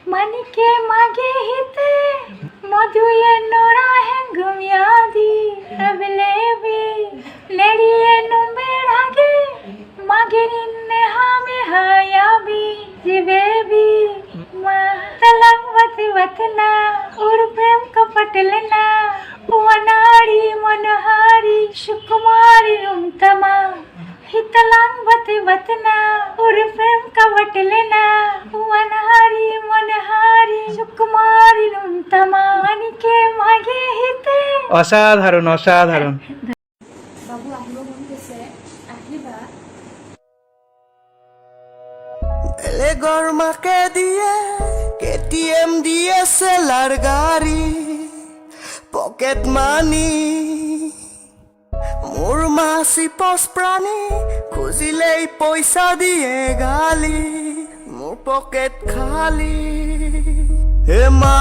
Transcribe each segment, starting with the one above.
মানিকে মাগে হিতে মধুয়ে নোরা হেঙ্গুম ইয়াদি এবলেবি নেড়িয়ে নুমের আগে মাগে নিন্নে হামে হায়াবি জিবেবি মা তলাক বতি বतना और प्रेम कपट लेना वनारी मनहारी सुकुमारी रुमतमा हितलांग बती बतना और प्रेम कपट लेना वनहारी मनहारी सुकुमारी रुमतमा मानिके मागे हिते অসাধারণ অসাধারণ। বাবু আহিব মন গৈছে আহিবা বেলেগৰ মাকে দিয়ে কেটিএম দিয়ে চেলাৰ গাড়ী পকেট মানি মোৰ মা চিপচ প্ৰাণী খুজিলেই পইচা দিয়ে গালি মোৰ পকেট খালী হে মা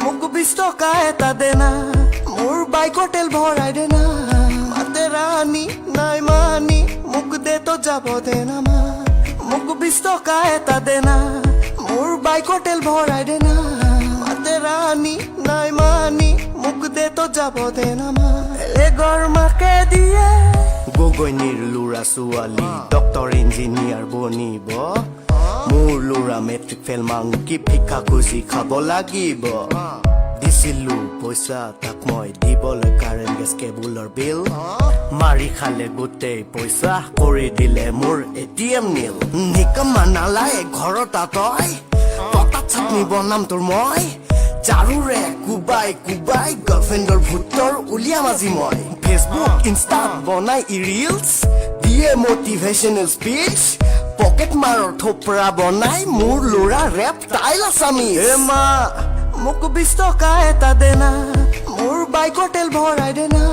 মোক 20 টকা এটা দেনা মোৰ বাইকৰ তেল ভৰাই দেনা মাতে ৰাণী নাই মানি মোক দে তো যাব দেনা মা মোক 20 টকা এটা দেনা মোৰ বাইকৰ তেল ভৰাই দেনা মাতে ৰাণী নাই মানি মোক দে তো যাব দেনা মা বেলেগৰ মাকে দিয়ে গগৈনীৰ ল'ৰা ছোৱালী ডক্তৰ ইঞ্জিনিয়াৰ বনিব মোৰ ল'ৰা মেট্ৰিক ফেল মাংকি ভিক্ষা খুজি খাব লাগিব দিছিলো পইচা তাক মই দিবলৈ কাৰেণ্ট গেছ কেবুলৰ বিল মাৰি খালে গোটেই পইচা কৰি দিলে মোৰ এটিএম নীল নিকমা নালাগে ঘৰত তই পতাত চাটনি বনাম তোৰ মই ঝাৰুৰে কুবাই কুবাই গাৰ্লফ্ৰেণ্ডৰ ভূতৰ উলিয়াম আজি মই ফেচবুক ইনষ্টাত বনাই ৰিলছ দিয়ে মটিভেশ্যনেল স্পীচ পকেট মাৰৰ থোপৰা বনাই মোৰ ল'ৰা ৰেপ ষ্টাইল আছামিজ হে মা মোক 20 টকা এটা দেনা মোৰ বাইকৰ তেল ভৰাই দেনা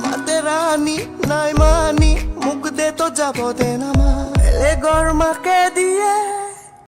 মাতে ৰাণী নাই মানি মোক দে তো যাব দেনা মা বেলেগৰ মাকে দিয়ে